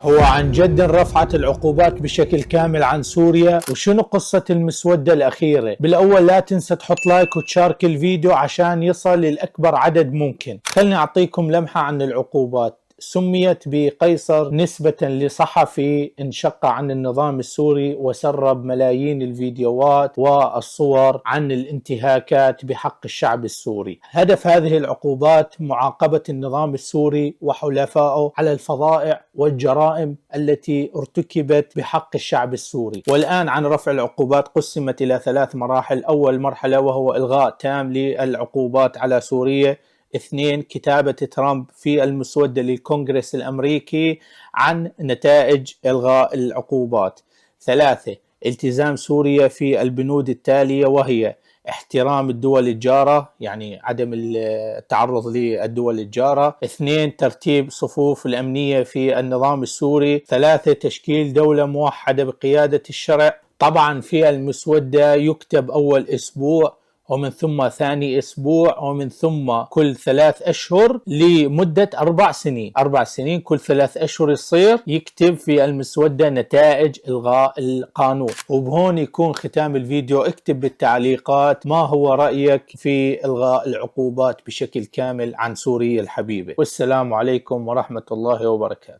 هو عن جد رفعت العقوبات بشكل كامل عن سوريا؟ وشنو قصة المسودة الأخيرة؟ بالأول لا تنسى تحط لايك وتشارك الفيديو عشان يصل للأكبر عدد ممكن. خلني أعطيكم لمحة عن العقوبات. سميت بقيصر نسبة لصحفي انشق عن النظام السوري وسرب ملايين الفيديوهات والصور عن الانتهاكات بحق الشعب السوري. هدف هذه العقوبات معاقبة النظام السوري وحلفائه على الفظائع والجرائم التي ارتكبت بحق الشعب السوري. والآن عن رفع العقوبات قسمت إلى 3 مراحل. أول مرحلة وهو إلغاء تام للعقوبات على سوريا. 2. كتابة ترامب في المسودة للكونغرس الأمريكي عن نتائج إلغاء العقوبات. 3. التزام سوريا في البنود التالية وهي احترام الدول الجارة، يعني عدم التعرض للدول الجارة. 2. ترتيب صفوف الأمنية في النظام السوري. 3. تشكيل دولة موحدة بقيادة الشرع. طبعا في المسودة يكتب أول أسبوع ومن ثم ثاني أسبوع ومن ثم كل 3 أشهر لمدة 4 سنين. 4 سنين كل 3 أشهر يصير يكتب في المسودة نتائج إلغاء القانون. وبهون يكون ختام الفيديو. اكتب بالتعليقات ما هو رأيك في إلغاء العقوبات بشكل كامل عن سوريا الحبيبة. والسلام عليكم ورحمة الله وبركاته.